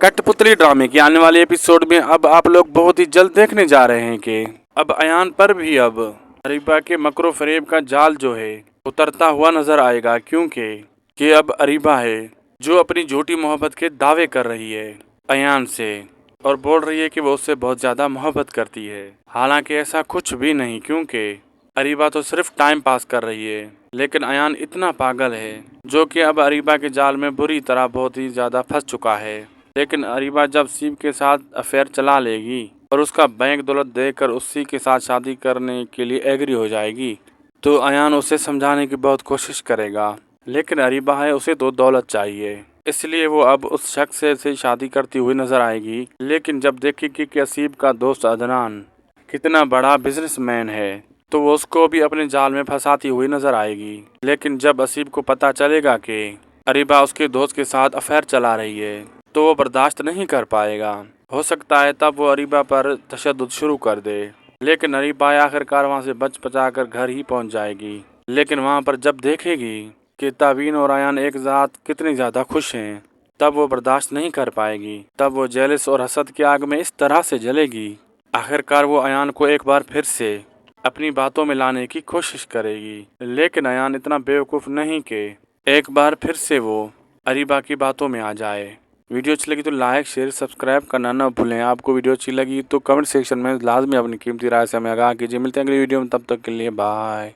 कठपुतली ड्रामे के आने वाले एपिसोड में अब आप लोग बहुत ही जल्द देखने जा रहे हैं कि अब अयान पर भी अब अरीबा के मकरो फरेब का जाल जो है उतरता हुआ नजर आएगा, क्योंकि अब अरीबा है जो अपनी झूठी मोहब्बत के दावे कर रही है अयान से और बोल रही है कि वो उससे बहुत ज़्यादा मोहब्बत करती है। हालांकि ऐसा कुछ भी नहीं, क्योंकि अरीबा तो सिर्फ टाइम पास कर रही है, लेकिन अयान इतना पागल है जो कि अब अरीबा के जाल में बुरी तरह बहुत ही ज़्यादा फंस चुका है। लेकिन अरीबा जब शिव के साथ अफेयर चला लेगी और उसका बैंक दौलत देकर उसी के साथ शादी करने के लिए एग्री हो जाएगी तो अयान उसे समझाने की बहुत कोशिश करेगा, लेकिन अरीबा है उसे तो दौलत चाहिए, इसलिए वो अब उस शख्स से शादी करती हुई नजर आएगी। लेकिन जब देखेगी कि असीब का दोस्त अदनान कितना बड़ा बिजनेसमैन है तो वो उसको भी अपने जाल में फंसाती हुई नजर आएगी। लेकिन जब असीब को पता चलेगा कि अरीबा उसके दोस्त के साथ अफेयर चला रही है तो वो बर्दाश्त नहीं कर पाएगा। हो सकता है तब वो अरीबा पर तशद्दुद शुरू कर दे, लेकिन अरीबा आखिरकार वहाँ से बच बचा कर घर ही पहुँच जाएगी। लेकिन वहाँ पर जब देखेगी कि ताबीन और अयान एक साथ कितनी ज़्यादा खुश हैं तब वो बर्दाश्त नहीं कर पाएगी। तब वो जेलस और हसद की आग में इस तरह से जलेगी, आखिरकार वो अयान को एक बार फिर से अपनी बातों में लाने की कोशिश करेगी। लेकिन अयान इतना बेवकूफ़ नहीं कि एक बार फिर से वो अरीबा की बातों में आ जाए। वीडियो अच्छी लगी तो लाइक शेयर सब्सक्राइब करना न भूलें। आपको वीडियो अच्छी लगी तो कमेंट सेक्शन में लाजमी अपनी कीमती राय से हमें आगाह कीजिए। मिलते हैं अगली वीडियो में, तब तक के लिए बाय।